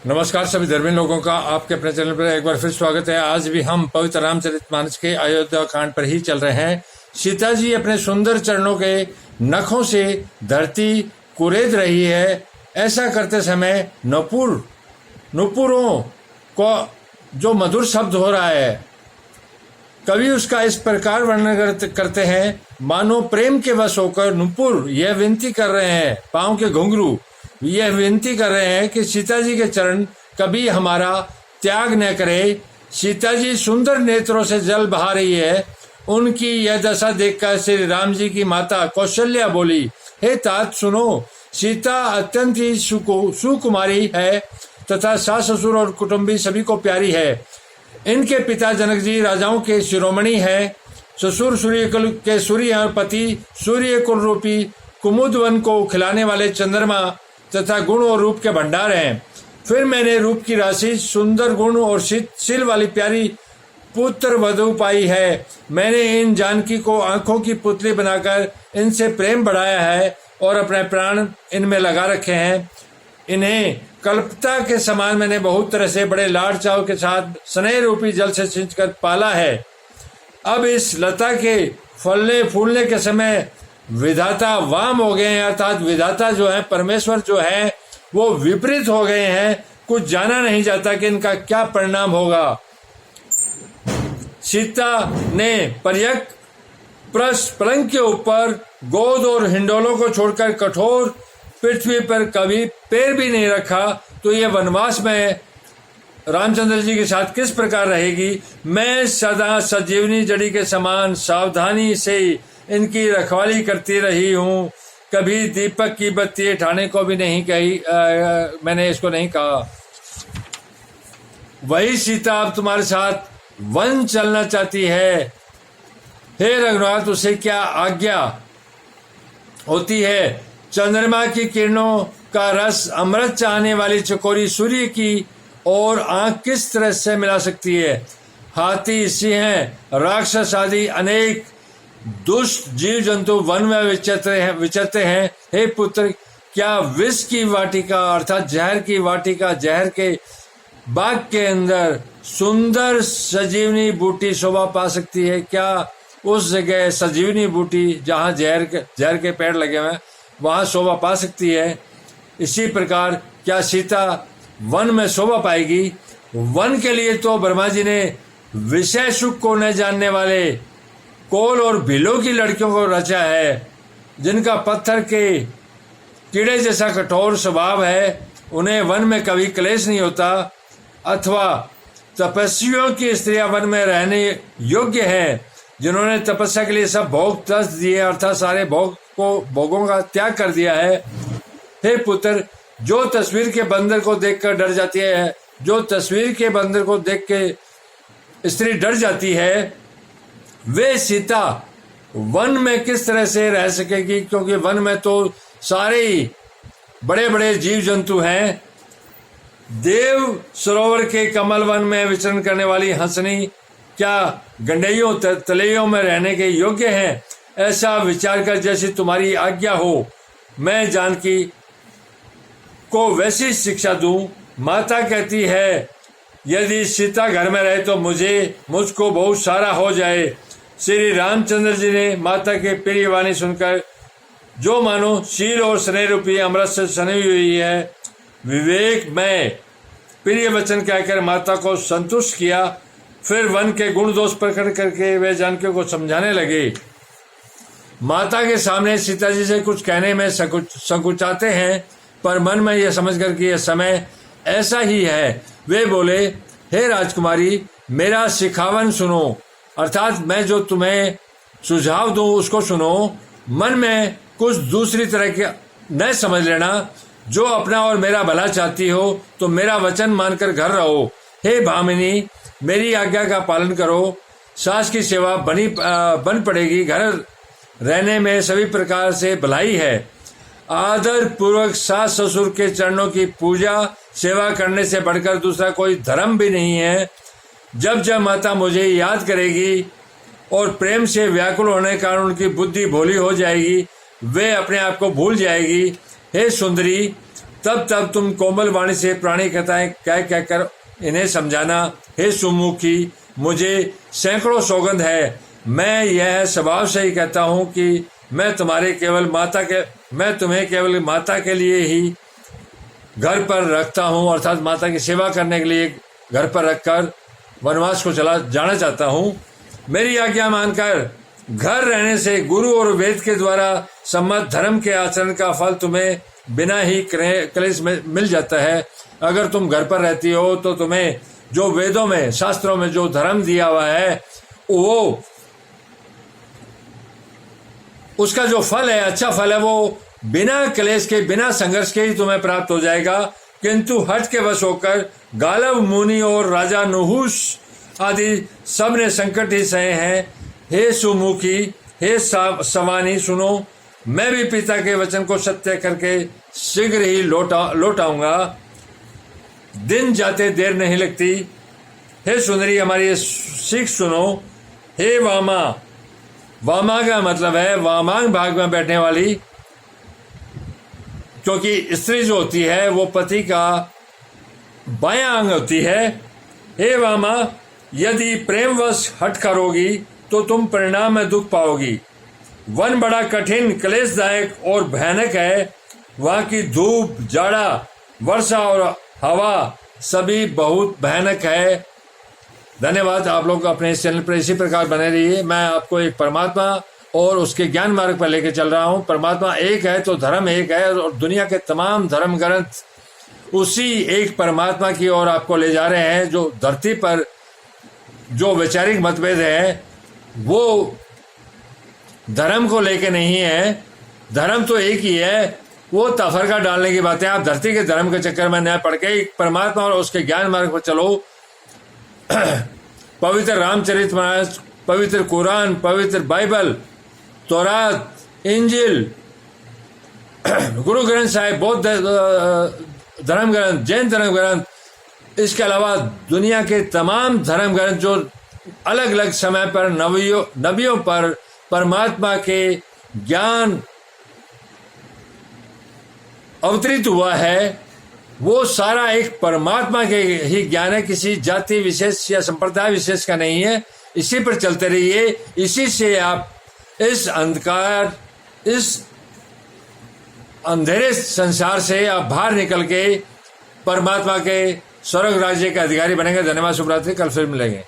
नमस्कार सभी धर्मी लोगों का आपके अपने चैनल पर एक बार फिर स्वागत है। आज भी हम पवित्र रामचरितमानस के अयोध्या कांड पर ही चल रहे हैं। सीता जी अपने सुंदर चरणों के नखों से धरती कुरेद रही है। ऐसा करते समय नुपुरों को जो मधुर शब्द हो रहा है, कवि उसका इस प्रकार वर्णन करते हैं मानो प्रेम के वश होकर नुपुर यह विनती कर रहे हैं, पांव के घुंघरू यह विनती कर रहे हैं कि सीता जी के चरण कभी हमारा त्याग न करे। सीता जी सुंदर नेत्रों से जल बहा रही है। उनकी यह दशा देखकर श्री राम जी की माता कौशल्या बोली, हे तात सुनो, सीता अत्यंत ही सुकुमारी है तथा सास ससुर और कुटुंबी सभी को प्यारी है। इनके पिता जनक जी राजाओं के शिरोमणि है। ससुर सूर्यकुल के सूर्य और पति सूर्य कुल रूपी कुमुदवन को खिलाने वाले चंद्रमा तथा गुण और रूप के भंडार हैं। फिर मैंने रूप की राशि, सुंदर गुण और शील वाली प्यारी पुत्र वधू पाई है। मैंने इन जानकी को आंखों की पुतली बनाकर इनसे प्रेम बढ़ाया है और अपने प्राण इनमें लगा रखे हैं। इन्हें कल्पता के समान मैंने बहुत तरह से बड़े लाड़ चाव के साथ स्नेह रूपी जल से सिंचकर पाला है। अब इस लता के फलने फूलने के समय विधाता वाम हो गए हैं, अर्थात विधाता जो है, परमेश्वर जो है, वो विपरीत हो गए हैं। कुछ जाना नहीं जाता कि इनका क्या परिणाम होगा। सीता ने पर्यक पलंग के ऊपर गोद और हिंडोलों को छोड़कर कठोर पृथ्वी पर कभी पैर भी नहीं रखा, तो ये वनवास में रामचंद्र जी के साथ किस प्रकार रहेगी। मैं सदा सजीवनी जड़ी के समान सावधानी से इनकी रखवाली करती रही हूँ। कभी दीपक की बत्ती उठाने को भी नहीं कही, मैंने इसको नहीं कहा। वही सीता अब तुम्हारे साथ वन चलना चाहती है। हे रघुनाथ, उसे क्या आज्ञा होती है। चंद्रमा की किरणों का रस अमृत चाहने वाली चकोरी सूर्य की और आंख किस तरह से मिला सकती है। हाथी, सिंह, राक्षस आदि अनेक दुष्ट जीव जंतु वन में विचरते हैं। हे पुत्र, क्या विष की वाटिका अर्थात जहर की वाटिका, जहर के बाग के अंदर सुंदर सजीवनी बूटी शोभा पा सकती है? क्या उस जगह सजीवनी बूटी जहाँ जहर के पेड़ लगे हुए हैं वहां शोभा पा सकती है? इसी प्रकार क्या सीता वन में शोभा पाएगी? वन के लिए तो ब्रह्मा जी ने विषय सुख को न जानने वाले कोल और भिलो की लड़कियों को रचा है, जिनका पत्थर के कीड़े जैसा कठोर स्वभाव है। उन्हें वन में कभी क्लेश नहीं होता। अथवा तपस्वियों की स्त्रियां वन में रहने योग्य है, जिन्होंने तपस्या के लिए सब भोग त्याग दिए, अर्थात सारे भोगों का त्याग कर दिया है। हे पुत्र, जो तस्वीर के बंदर को देखकर डर जाती है, जो तस्वीर के बंदर को देख के स्त्री डर जाती है, वे सीता वन में किस तरह से रह सकेगी? क्योंकि वन में तो सारे ही बड़े बड़े जीव जंतु हैं। देव सरोवर के कमल वन में विचरण करने वाली हंसनी क्या गंडइयों तलैयों में रहने के योग्य हैं? ऐसा विचार कर जैसी तुम्हारी आज्ञा हो, मैं जानकी को वैसी शिक्षा दूं। माता कहती है, यदि सीता घर में रहे तो मुझको बहुत सारा हो जाए। श्री रामचंद्र जी ने माता के प्रिय वाणी सुनकर, जो मानो शील और स्नेह रूपी अमृत से सनी हुई है, विवेक में प्रिय वचन कहकर माता को संतुष्ट किया। फिर वन के गुण दोष प्रकट करके वे जानकी को समझाने लगे। माता के सामने सीता जी से कुछ कहने में संकुचाते हैं, पर मन में यह समझकर कि यह समय ऐसा ही है, वे बोले, हे राजकुमारी, मेरा सिखावन सुनो, अर्थात मैं जो तुम्हें सुझाव दूं उसको सुनो। मन में कुछ दूसरी तरह के न समझ लेना। जो अपना और मेरा भला चाहती हो तो मेरा वचन मानकर घर रहो। हे भामिनी, मेरी आज्ञा का पालन करो। सास की सेवा बन पड़ेगी। घर रहने में सभी प्रकार से भलाई है। आदर पूर्वक सास ससुर के चरणों की पूजा सेवा करने से बढ़कर दूसरा कोई धर्म भी नहीं है। जब जब माता मुझे याद करेगी और प्रेम से व्याकुल होने के कारण उनकी बुद्धि भोली हो जाएगी, वे अपने आप को भूल जाएगी। हे सुंदरी, तब तब तुम कोमल वाणी से पुरानी कथाएं कह कहकर इन्हें समझाना। हे सुमुखी, मुझे सैकड़ों सौगंध है, मैं यह स्वभाव से ही कहता हूं कि मैं तुम्हें केवल माता के लिए ही घर पर रखता हूं, अर्थात माता की सेवा करने के लिए घर पर रखकर वनवास को चला जाना चाहता हूं। मेरी आज्ञा मानकर घर रहने से गुरु और वेद के द्वारा सम्मत धर्म के आचरण का फल तुम्हें बिना ही क्लेश में मिल जाता है। अगर तुम घर पर रहती हो तो तुम्हें जो वेदों में, शास्त्रों में जो धर्म दिया हुआ है, वो उसका जो फल है, अच्छा फल है, वो बिना क्लेश के, बिना संघर्ष के ही तुम्हें प्राप्त हो जाएगा। किंतु हट के वश होकर गालव मुनि और राजा नुहुस आदि सब ने संकट ही सहे हैं। हे सुमुखी, हे सवानी, सुनो, मैं भी पिता के वचन को सत्य करके शीघ्र ही लौट आऊंगा। दिन जाते देर नहीं लगती। हे सुंदरी, हमारी सीख सुनो। हे वामा, वामा का मतलब है वामांग भाग में बैठने वाली, क्योंकि स्त्री जो होती है वो पति का बायां अंग होती है। हे वामा, यदि प्रेमवश हट करोगी तो तुम परिणाम में दुख पाओगी। वन बड़ा कठिन, क्लेशदायक और भयानक है। वहां की धूप, जाड़ा, वर्षा और हवा सभी बहुत भयानक है। धन्यवाद। आप लोग अपने इस चैनल पर इसी प्रकार बने रहिए। मैं आपको एक परमात्मा और उसके ज्ञान मार्ग पर लेकर चल रहा हूं। परमात्मा एक है तो धर्म एक है, और दुनिया के तमाम धर्म ग्रंथ उसी एक परमात्मा की ओर आपको ले जा रहे हैं। जो धरती पर जो वैचारिक मतभेद है वो धर्म को लेके नहीं है, धर्म तो एक ही है। वो तफरका डालने की बातें आप धरती के धर्म के चक्कर में न पड़ के परमात्मा और उसके ज्ञान मार्ग पर चलो। पवित्र रामचरितमानस, पवित्र कुरान, पवित्र बाइबल, तौरात, इंजिल, गुरु ग्रंथ साहिब, बौद्ध धर्म ग्रंथ, जैन धर्म ग्रंथ, इसके अलावा दुनिया के तमाम धर्म ग्रंथ जो अलग अलग समय पर नबियों पर परमात्मा के ज्ञान अवतरित हुआ है, वो सारा एक परमात्मा के ही ज्ञान है, किसी जाति विशेष या संप्रदाय विशेष का नहीं है। इसी पर चलते रहिए। इसी से आप इस अंधकार, इस अंधेरे संसार से आप बाहर निकल के परमात्मा के स्वर्ग राज्य के अधिकारी बनेंगे। धन्यवाद। शुभ रात्रि। कल फिर मिलेंगे।